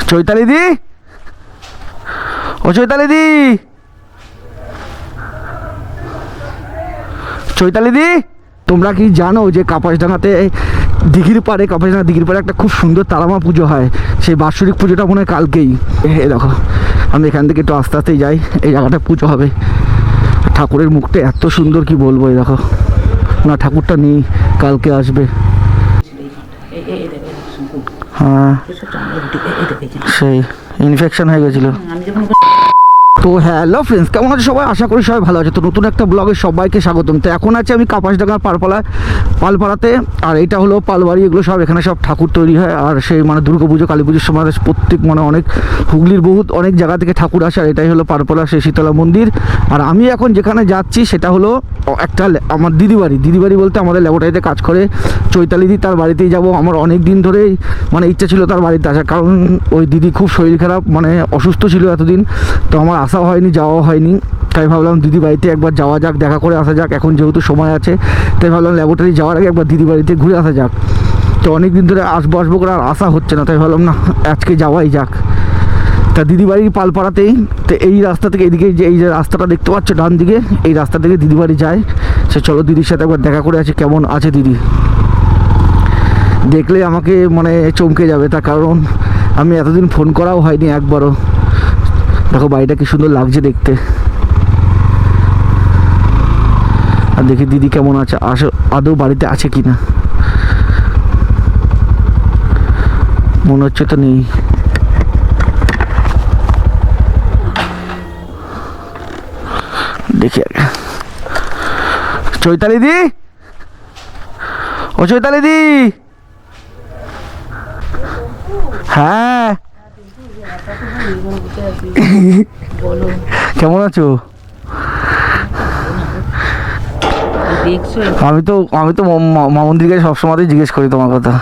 চৈতালি দি, ও চৈতালি দি, চৈতালি দি, তোমরা কি জানো যে কাপাসডাঙ্গাতে দিঘির পাড়ে, কাপাসডাঙ্গা দিঘির পাড়ে একটা খুব সুন্দর তারামা পুজো হয়। সেই বাৎসরিক পুজোটা মনে হয় কালকেই। এ দেখো, আমি এখান থেকে একটু আস্তে আস্তেই যাই, এই জায়গাটা পুজো হবে। ঠাকুরের মুখটা এত সুন্দর, কি বলবো। এই দেখো, না ঠাকুরটা নেই, কালকে আসবে। হ্যাঁ, সেই ইনফেকশন হয়ে গেছিলো। তো হ্যালো ফ্রেন্ডস, কেমন আছে সবাই? আশা করি সবাই ভালো আছে। তো নতুন একটা ব্লগে সবাইকে স্বাগতম। তো এখন আছে আমি কাপাসডাঙ্গার পালপাড়াতে, আর এটা হলো পালবাড়ি। এগুলো সব এখানে সব ঠাকুর তৈরি হয়। আর সেই মানে দুর্গা পুজো, কালী পুজোর সময় প্রত্যেক মানে অনেক হুগলির অনেক জায়গা থেকে ঠাকুর আসে। আর এটাই হলো পালপাড়া সেই শীতলা মন্দির। আর আমি এখন যেখানে যাচ্ছি সেটা হলো একটা আমার দিদিবাড়ি বলতে আমাদের ল্যাবরেটরিতে কাজ করে চৈতালি দি, তার বাড়িতেই যাব। আমার অনেক দিন ধরেই মানে ইচ্ছা ছিল তার বাড়িতে আসার, কারণ ওই দিদি খুব শরীর খারাপ, মানে অসুস্থ ছিল এতদিন। তো আমার আসাও হয়নি, যাওয়াও হয়নি। তাই ভাবলাম দিদি বাড়িতে একবার যাওয়া যাক, দেখা করে আসা যাক। এখন যেহেতু সময় আছে, তাই ভাবলাম ল্যাবরেটরি যাওয়ার আগে একবার দিদি বাড়িতে ঘুরে আসা যাক। তো অনেক দিন ধরে আসবো করে আর আসা হচ্ছে না, তাই ভাবলাম না আজকে যাওয়াই যাক। তা দিদি বাড়ির পালপাড়াতেই। তো এই রাস্তা থেকে এদিকে যে এই যে রাস্তাটা দেখতে পাচ্ছ ডান দিকে, এই রাস্তা থেকে দিদি বাড়ি যায়। সে চলো দিদির সাথে একবার দেখা করে আছে, কেমন আছে দিদি। দেখলে আমাকে মানে চমকে যাবে, তার কারণ আমি এতদিন ফোন করাও হয়নি একবারও। দেখো বাড়িটা কি সুন্দর লাগছে দেখতে। আর দেখি দিদি কেমন আছে, আদৌ বাড়িতে আছে কি না। মনে হচ্ছে তো নেই। দেখি আগে। চৈতালি দি, ও চৈতালি দি। হ্যাঁ, কেমন আছো? আমি তো মামুন্দিকে সবসময় জিজ্ঞেস করি তোমার কথা।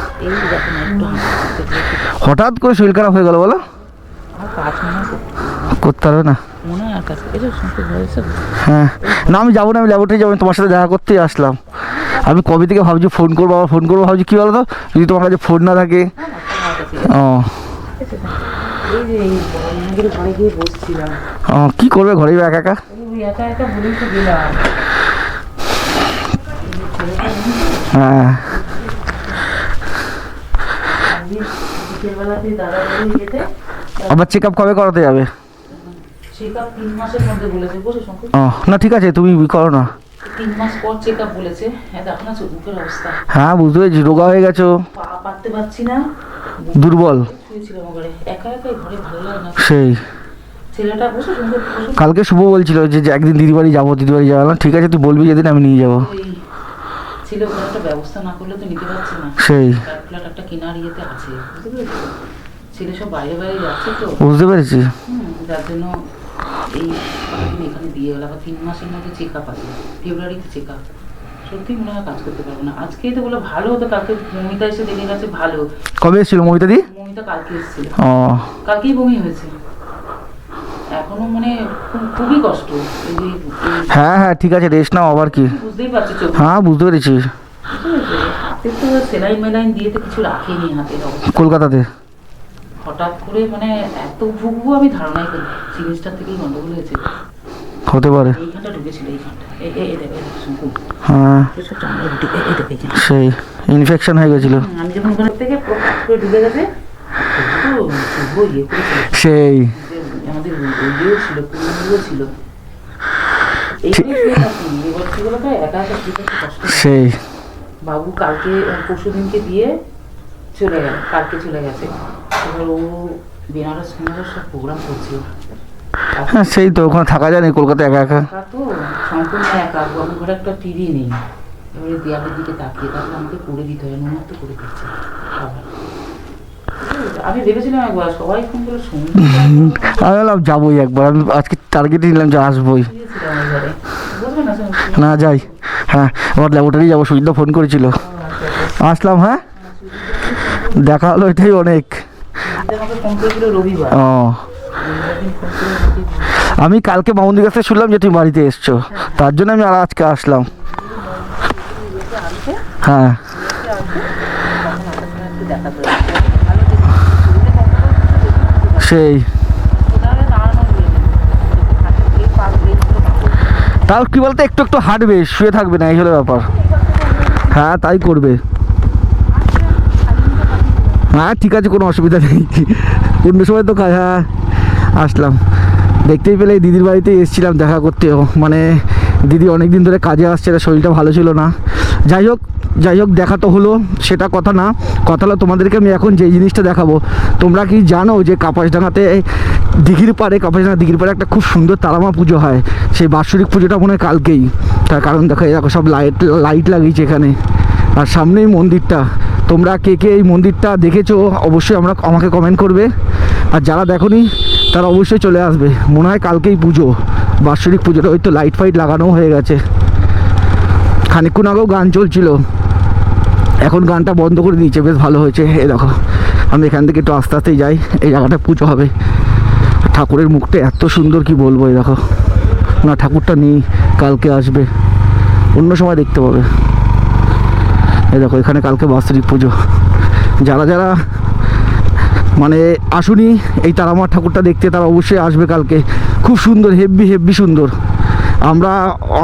হঠাৎ করে শরীর খারাপ হয়ে গেল বলো? করতে পারবে না? হ্যাঁ, না আমি যাবো না, আমি ল্যাবরেটরি যাবো, তোমার সাথে দেখা করতেই আসলাম। আমি কবে থেকে ভাবছি ফোন করবো ভাবছি, কী বলো তো, যদি তোমার কাছে ফোন না থাকে। ও কি করবে ঘরে একা একা? হ্যাঁ, আবার চেক আপ কবে করাতে যাবে? না ঠিক আছে, তুমি করো না। 3 মাস পর চেকআপ বলেছে। দেখো না মুখের অবস্থা। হ্যাঁ বুঝতে পেরেছি, রোগা হয়ে গেছো, পারতে পারছি না, দুর্বল। একা একাই ঘরে ভালো লাগে না। সেই ছেলেটা বসে কালকে শুভ বলছিল যে একদিন দিদি বাড়ি যাবো। না ঠিক আছে, তুই বলবি যেদিন আমি নিয়ে যাবো। ছেলে ওখানে একটা ব্যবস্থা না করলে তো নিতে পারছি না। সেই ফ্ল্যাট একটা কেনার ইয়েতে আছে, বুঝতে পেরেছি। ছেলে সব বাইরে যাচ্ছে তো, বুঝতে পেরেছি। যার জন্য এই এখানে দিয়ে গেল। আবার 3 মাসের মধ্যে চেকআপ আছে, ফেব্রুয়ারিতে চেকআপ। সত্যি মনে হয় কাজ করতে পারবো না। আজকেই তো বলে ভালো হতো, কালকে মমিতা এসে দেখে গেছে ভালো। কবে এসেছিল মমিতা দি? মমিতা কালকে এসেছিল। কালকেই বমি হয়েছে। এখনো মানে খুবই কষ্ট। হ্যাঁ হ্যাঁ ঠিক আছে, রেস্ট নাও। আবার কি বুঝতেই পারছো? হ্যাঁ বুঝতে পেরেছি। হাতে তো সেলাইন মেলাইন দিয়ে তো কিছু রাখেনি হাতের অবস্থা। কলকাতাতে হঠাৎ করে মানে এত ভুগবো আমি ধারণাই করি। জিনিসটার থেকেই গন্ডগোল হয়েছে, হতে পারে। এইখানটা ঢুকেছিল, এইখানটা হ্যাঁ সেই ইনফেকশন হয়ে গেছিল। আমি যখন ওখান থেকে ঢুকে গেছে সেই আমাদের ইয়েও ছিল, পুরো ছিল। সেই বাবু কালকে পরশু দিনকে দিয়ে চলে গেল, কালকে চলে গেছে। এবার ও বেনারস সব প্রোগ্রাম করছে। হ্যাঁ সেই তো, ওখানে থাকা যায় না কলকাতা একা একা। তো সম্পূর্ণ একা। আমার ঘরে একটা টিভি নেই, এবারে দেয়ালের দিকে তাকিয়ে তাহলে আমাকে করে দিতে হয়, নুন তো করে দিচ্ছে খাবার। আমি ভেবেছিলাম একবার সবাই ফোন করে শুনতে, আমি বললাম যাবোই একবার। আমি আজকে টার্গেটে নিলাম যে আসবোই। না যাই, হ্যাঁ আমার ল্যাবরেটরি যাবো। সুজিদা ফোন করেছিল, আসলাম। হ্যাঁ দেখা হলো, এটাই অনেক। ও আমি কালকে মামুনির কাছে শুনলাম যে তুমি বাড়িতে এসছো, তার জন্য আমি আর আজকে আসলাম। হ্যাঁ সেই কোথাও দাঁড়ানো হয়ে যাবে এই পাগল এইগুলো পাগল। তাও কি বলতো একটু একটু হাঁটবে, শুয়ে থাকবে না, এই হলো ব্যাপার। হ্যাঁ তাই করবে। হ্যাঁ ঠিক আছে, কোনো অসুবিধা নেই, অন্য সময় তো হ্যাঁ আসলাম। দেখতেই পেলে দিদির বাড়িতে এসেছিলাম দেখা করতে, মানে দিদি অনেক দিন ধরে কাজে আসছে, শরীরটা ভালো ছিল না। যাই হোক দেখা তো হলো, সেটা কথা না, কথা হলো তোমাদেরকে আমি এখন যেই জিনিসটা দেখাবো। তোমরা কি জানো যে কাপাসডাঙ্গাতে দিঘির পাড়ে, কাপাসডাঙ্গা দিঘির পাড়ে একটা খুব সুন্দর তারামা পুজো হয়। সেই বাৎসরিক পুজোটা মনে হয় কালকেই, তার কারণ দেখো এরকম সব লাইট লাগিয়েছে এখানে, আর সামনেই মন্দিরটা। তোমরা কে কে এই মন্দিরটা দেখেছো অবশ্যই আমাকে কমেন্ট করবে, আর যারা দেখোনি তারা অবশ্যই চলে আসবে। মনে হয় কালকেই পুজো, বাৎসরিক পুজোটা। ওই তো লাইট ফাইট লাগানো হয়ে গেছে, খানিকক্ষণ আগেও গান চলছিল, এখন গানটা বন্ধ করে দিয়েছে, বেশ ভালো হয়েছে। এই দেখো আমি এখান থেকে একটু আস্তে আস্তেই যাই, এই জায়গাটা পুজো হবে। ঠাকুরের মুখটা এত সুন্দর কি বলবো। এই দেখো না, ঠাকুরটা নেই, কালকে আসবে, অন্য সময় দেখতে পাবে। এই দেখো এখানে কালকে বাৎসরিক পুজো। যারা মানে আসুনি এই তারামার ঠাকুরটা দেখতে, তারা অবশ্যই আসবে কালকে। খুব সুন্দর, হেব্বি সুন্দর।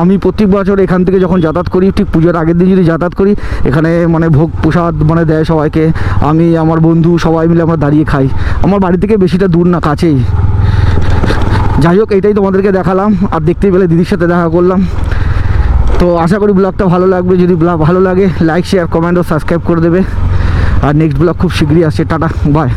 আমি প্রত্যেক বছর এখান থেকে যখন যাতায়াত করি, ঠিক পুজোর আগের দিন যদি যাতায়াত করি, এখানে মানে ভোগ প্রসাদ মানে দেয় সবাইকে। আমি আমার বন্ধু সবাই মিলে আমরা দাঁড়িয়ে খাই। আমার বাড়ি থেকে বেশিটা দূর না, কাছেই। যাই হোক এইটাই তোমাদেরকে দেখালাম, আর দেখতেই পেলে দিদির সাথে দেখা করলাম। তো আশা করি ব্লগটা ভালো লাগবে। যদি ব্লগ ভালো লাগে লাইক শেয়ার কমেন্ট ও সাবস্ক্রাইব করে দেবে। আর নেক্সট ব্লগ খুব শীঘ্রই আসছে। Tata bye.